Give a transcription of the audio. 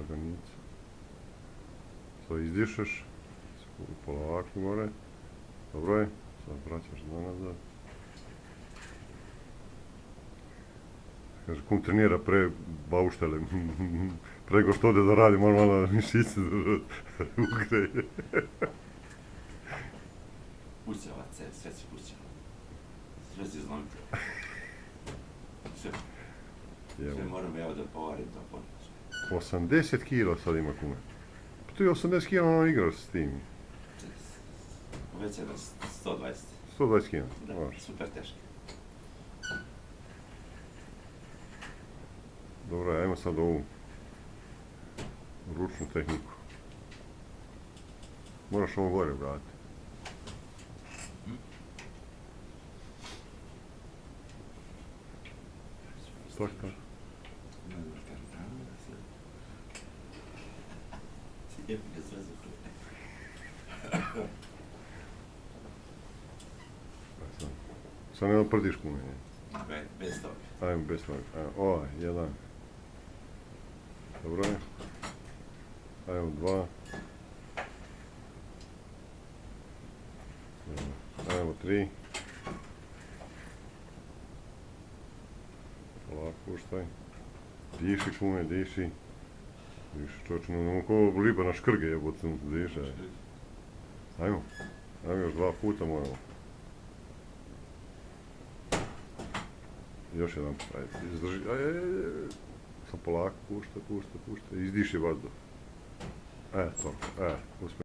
laganica. Sad izdišeš, polako gore. Dobro je, sad vraćaš nazad. Kaže, kum trenira pre bauštele, prego što ode da radi, mora malo mišice da ugreje. Pućava, sve će pućava. Sve će zlomiti. Sve moram evo da povarim to ponovno. 80 kila sad ima kume. Pa tu je 80 kila ono igrao s tim. Već je na 120. 120 kila. Da, super teško. Dobro, ajmo sad ovu ručnu tehniku. Moraš ovo gore vratiti. Tak. Sad ne prdiš kume. Bez toga. Ajmo bez toga. Ovaj, jedan. Dobro je. Ajmo dva. Ajmo tri. Polako puštaj. Diši kume, diši. Diši čočno, ono ko liba na škrge jebote, diši. Ajmo. Ajmo još 2 puta moramo. Još jedan ajde, izdrži, sad polako, puštaj, izdiši vazduh. To, uspjeli.